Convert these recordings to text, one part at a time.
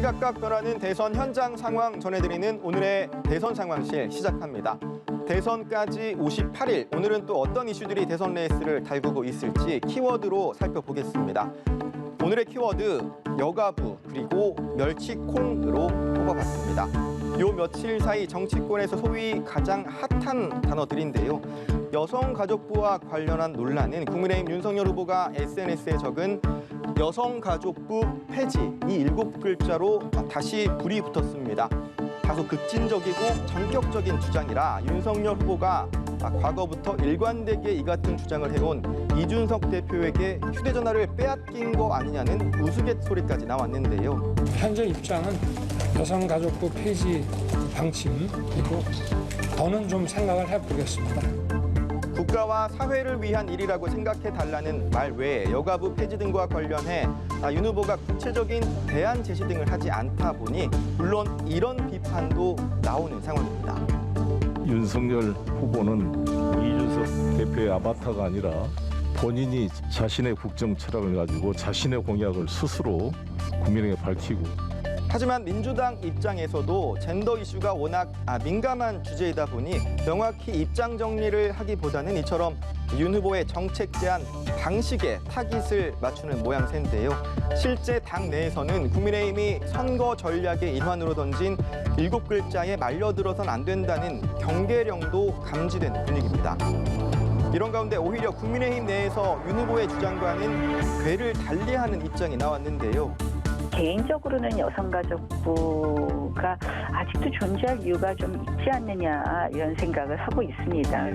시시각각 변하는 대선 현장 상황 전해드리는 오늘의 대선 상황실 시작합니다. 대선까지 58일, 오늘은 또 어떤 이슈들이 대선 레이스를 달구고 있을지 키워드로 살펴보겠습니다. 오늘의 키워드, 여가부 그리고 멸치콩으로 뽑아봤습니다. 요 며칠 사이 정치권에서 소위 가장 핫한 단어들인데요. 여성가족부와 관련한 논란은 국민의힘 윤석열 후보가 SNS에 적은 여성가족부 폐지, 이 7글자로 다시 불이 붙었습니다. 다소 극진적이고 전격적인 주장이라 윤석열 후보가 과거부터 일관되게 이 같은 주장을 해온 이준석 대표에게 휴대전화를 빼앗긴 거 아니냐는 우스갯소리까지 나왔는데요. 현재 입장은 여성가족부 폐지 방침이고 더는 좀 생각을 해보겠습니다. 국가와 사회를 위한 일이라고 생각해달라는 말 외에 여가부 폐지 등과 관련해 윤 후보가 구체적인 대안 제시 등을 하지 않다 보니 물론 이런 비판도 나오는 상황입니다. 윤석열 후보는 이준석 대표의 아바타가 아니라 본인이 자신의 국정 철학을 가지고 자신의 공약을 스스로 국민에게 밝히고, 하지만 민주당 입장에서도 젠더 이슈가 워낙 민감한 주제이다 보니 명확히 입장 정리를 하기보다는 이처럼 윤 후보의 정책 제안 방식에 타깃을 맞추는 모양새인데요. 실제 당 내에서는 국민의힘이 선거 전략의 일환으로 던진 7글자에 말려들어선 안 된다는 경계령도 감지된 분위기입니다. 이런 가운데 오히려 국민의힘 내에서 윤 후보의 주장과는 궤를 달리하는 입장이 나왔는데요. 개인적으로는 여성가족부가 아직도 존재할 이유가 좀 있지 않느냐 이런 생각을 하고 있습니다.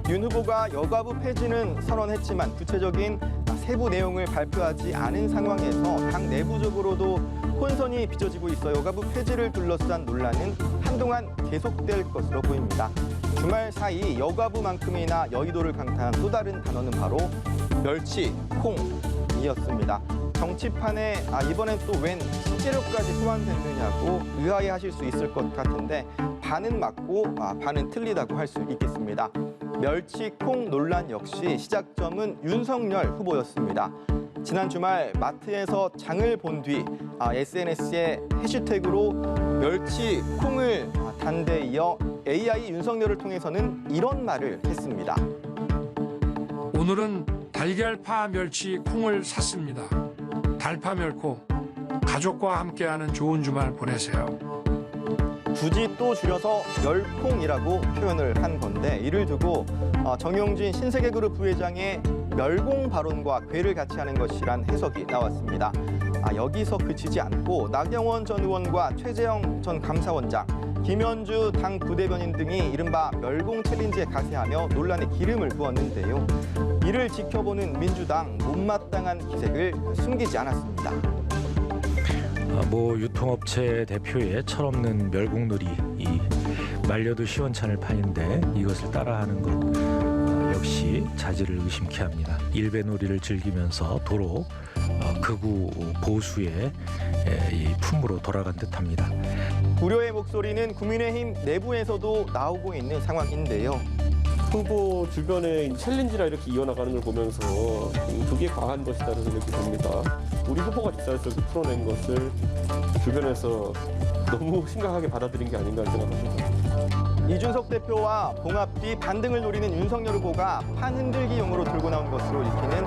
윤 후보가 여가부 폐지는 선언했지만 구체적인 세부 내용을 발표하지 않은 상황에서 당 내부적으로도 혼선이 빚어지고 있어 여가부 폐지를 둘러싼 논란은 한동안 계속될 것으로 보입니다. 주말 사이 여가부만큼이나 여의도를 강타한 또 다른 단어는 바로 멸치콩이었습니다. 정치판에 이번엔 또 웬 식재료까지 소환됐느냐고 의아해하실 수 있을 것 같은데 반은 맞고 반은 틀리다고 할 수 있겠습니다. 멸치콩 논란 역시 시작점은 윤석열 후보였습니다. 지난 주말 마트에서 장을 본 뒤 SNS에 해시태그로 멸치콩을 단 데 이어 AI 윤석열을 통해서는 이런 말을 했습니다. 오늘은 달걀파 멸치 콩을 샀습니다. 달파 멸코, 가족과 함께하는 좋은 주말 보내세요. 굳이 또 줄여서 멸콩이라고 표현을 한 건데 이를 두고 정용진 신세계그룹 부회장의 멸공 발언과 궤를 같이 하는 것이란 해석이 나왔습니다. 여기서 그치지 않고 나경원 전 의원과 최재형 전 감사원장, 김현주 당 부대변인 등이 이른바 멸공 챌린지에 가세하며 논란에 기름을 부었는데요. 이를 지켜보는 민주당 못마땅한 기색을 숨기지 않았습니다. 모 유통업체 대표의 철없는 멸공놀이, 이 말려도 시원찮을 판인데 이것을 따라하는 것 역시 자질을 의심케 합니다. 일배놀이를 즐기면서 도로 극우 보수의 이 품으로 돌아간 듯합니다. 우려의 목소리는 국민의힘 내부에서도 나오고 있는 상황인데요. 후보 주변에 챌린지라 이렇게 이어나가는 걸 보면서 그게 과한 것이다라는 생각이 듭니다. 우리 후보가 직사에서 풀어낸 것을 주변에서 너무 심각하게 받아들인 게 아닌가 생각합니다. 이준석 대표와 봉합 뒤 반등을 노리는 윤석열 후보가 판 흔들기용으로 들고 나온 것으로 읽히는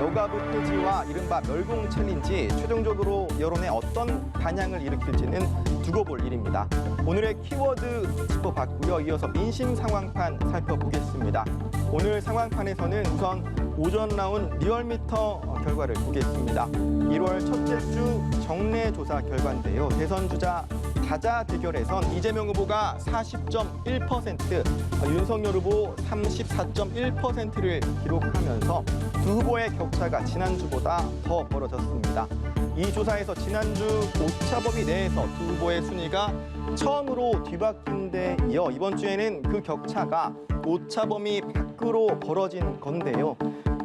여가부 폐지와 이른바 멸공 챌린지, 최종적으로 여론에 어떤 반향을 일으킬지는 두고 볼 일입니다. 오늘의 키워드 짚어봤고요. 이어서 민심 상황판 살펴보겠습니다. 오늘 상황판에서는 우선 오전 나온 리얼미터 결과를 보겠습니다. 1월 첫째 주 정례 조사 결과인데요. 대선 주자 다자 대결에선 이재명 후보가 40.1%, 윤석열 후보 34.1%를 기록하면서 두 후보의 격차가 지난주보다 더 벌어졌습니다. 이 조사에서 지난주 오차범위 내에서 두 후보의 순위가 처음으로 뒤바뀐 데 이어 이번 주에는 그 격차가 오차범위 밖으로 벌어진 건데요.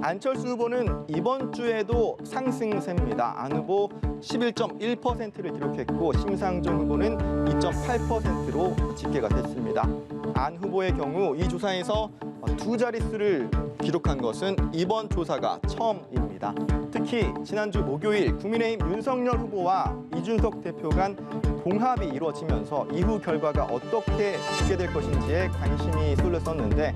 안철수 후보는 이번 주에도 상승세입니다. 안 후보 11.1%를 기록했고 심상정 후보는 2.8%로 집계가 됐습니다. 안 후보의 경우 이 조사에서 두 자릿수를 기록한 것은 이번 조사가 처음입니다. 있습니다. 특히 지난주 목요일 국민의힘 윤석열 후보와 이준석 대표 간 봉합이 이루어지면서 이후 결과가 어떻게 집계될 것인지에 관심이 쏠렸었는데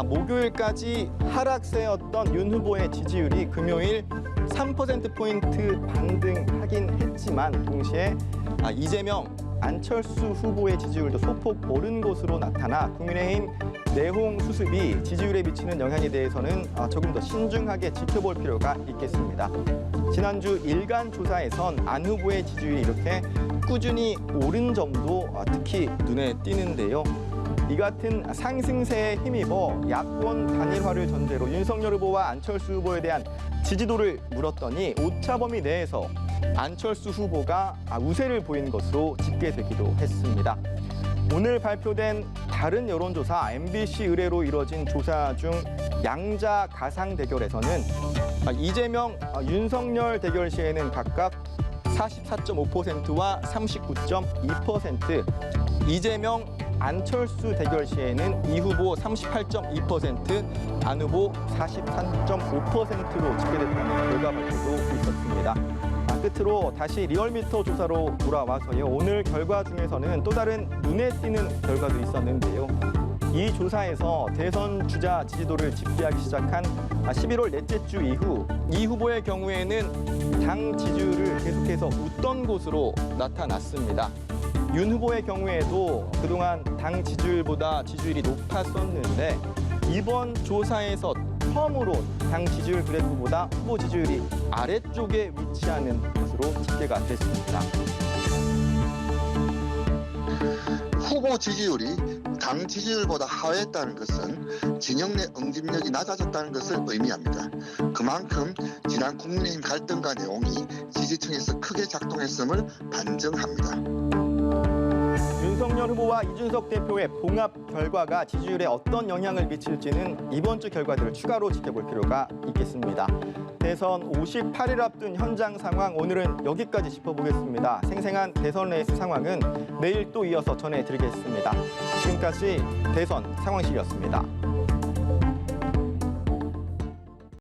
목요일까지 하락세였던 윤 후보의 지지율이 금요일 3%포인트 반등하긴 했지만 동시에 이재명, 안철수 후보의 지지율도 소폭 오른 것으로 나타나 국민의힘 내홍 수습이 지지율에 미치는 영향에 대해서는 조금 더 신중하게 지켜볼 필요가 있겠습니다. 지난주 일간 조사에선 안 후보의 지지율이 이렇게 꾸준히 오른 점도 특히 눈에 띄는데요. 이 같은 상승세에 힘입어 야권 단일화를 전제로 윤석열 후보와 안철수 후보에 대한 지지도를 물었더니 오차범위 내에서 안철수 후보가 우세를 보인 것으로 집계되기도 했습니다. 오늘 발표된 다른 여론조사 MBC 의뢰로 이뤄진 조사 중 양자 가상 대결에서는 이재명, 윤석열 대결 시에는 각각 44.5%와 39.2%, 이재명, 안철수 대결 시에는 이 후보 38.2%, 안 후보 43.5%로 집계됐다는 결과 발표도 있었습니다. 끝으로 다시 리얼미터 조사로 돌아와서요. 오늘 결과 중에서는 또 다른 눈에 띄는 결과도 있었는데요. 이 조사에서 대선 주자 지지도를 집계하기 시작한 11월 넷째 주 이후 이 후보의 경우에는 당 지지율을 계속해서 웃던 곳으로 나타났습니다. 윤 후보의 경우에도 그동안 당 지지율보다 지지율이 높았었는데 이번 조사에서 처음으로 당 지지율 그래프보다 후보 지지율이 아래쪽에 위치하는 것으로 집계가 됐습니다. 후보 지지율이 당 지지율보다 하회했다는 것은 진영 내 응집력이 낮아졌다는 것을 의미합니다. 그만큼 지난 국민의힘 갈등과 내용이 지지층에서 크게 작동했음을 반증합니다. 윤석열 후보와 이준석 대표의 봉합 결과가 지지율에 어떤 영향을 미칠지는 이번 주 결과들을 추가로 지켜볼 필요가 있겠습니다. 대선 58일 앞둔 현장 상황 오늘은 여기까지 짚어보겠습니다. 생생한 대선 레이스 상황은 내일 또 이어서 전해드리겠습니다. 지금까지 대선 상황실이었습니다.